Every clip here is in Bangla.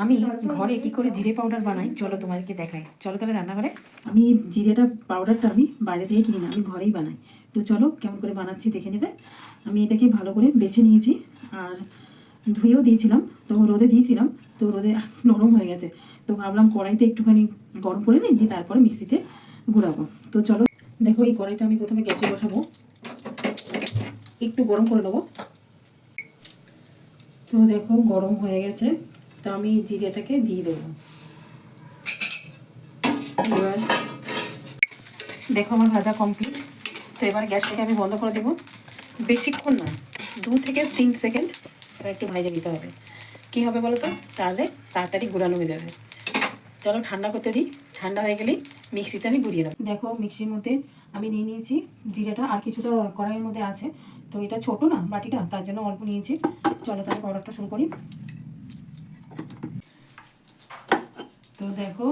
আমি ঘরে কি করে জিরে পাউডার বানাই চলো তোমাদেরকে দেখাই। চলো তাহলে রান্নাঘরে। আমি পাউডারটা আমি বাইরে থেকে কিনি না, আমি ঘরেই বানাই। তো চলো কেমন করে বানাচ্ছি দেখে নেবে। আমি এটাকে ভালো করে বেছে নিয়েছি আর ধুয়েও দিয়েছিলাম, তো রোদে দিয়েছিলাম, তো রোদে নরম হয়ে গেছে। তো ভাবলাম কড়াইতে একটুখানি গরম করে নিই, দিয়ে তারপরে মিক্সিতে গুঁড়াবো। তো চলো দেখো, এই কড়াইটা আমি প্রথমে গ্যাসে বসাবো, একটু গরম করে নেবো। তো দেখো গরম হয়ে গেছে, তো আমি জিরেটাকে দিয়ে দেবো। এবার দেখো আমার ভাজা কমপ্লিট। তো এবার গ্যাসটাকে আমি বন্ধ করে দেবো। বেশিক্ষণ না, 2 থেকে 3 সেকেন্ড এবার একটু ভাজে দিতে হবে। কী হবে বলো তো, তাহলে তাড়াতাড়ি গুঁড়ানো হয়ে যাবে। চলো ঠান্ডা করতে দিই, ঠান্ডা হয়ে গেলেই মিক্সিতে আমি গুঁড়িয়ে নেবো। দেখো মিক্সির মধ্যে আমি নিয়ে নিয়েছি জিরেটা, আর কিছুটা কড়াইয়ের মধ্যে আছে। তো এটা ছোটো না বাটিটা, তার জন্য অল্প নিয়েছি। চলো তাহলে পাউডারটা শুরু করি। তো দেখো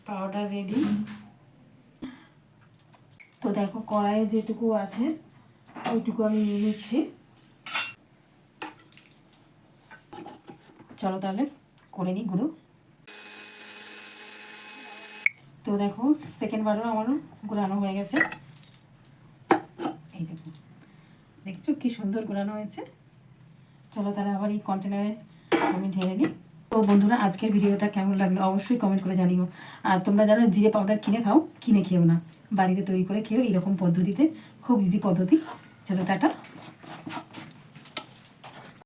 পাউডার রেডি। তো দেখো কড়াইয়ে যেটুকু আছে ওইটুকু আমি নিয়ে নিচ্ছি। চলো তাহলে করে নিই গুঁড়ো। তো দেখো সেকেন্ডবারও আমারও গুঁড়ানো হয়ে গেছে। এই দেখো, দেখছো কি সুন্দর গুঁড়ানো হয়েছে। চলো তাহলে আবার এই কন্টেনারে আমি ঢেলে নিই। তো বন্ধুরা, আজকের ভিডিওটা কেমন লাগলো অবশ্যই কমেন্ট করে জানিও। আর তোমরা যারা জিরে পাউডার কিনে খাও, কিনে খেও না, বাড়িতে তৈরি করে খেও। এইরকম পদ্ধতিতে, খুব ইজি পদ্ধতি। চলো টাটা।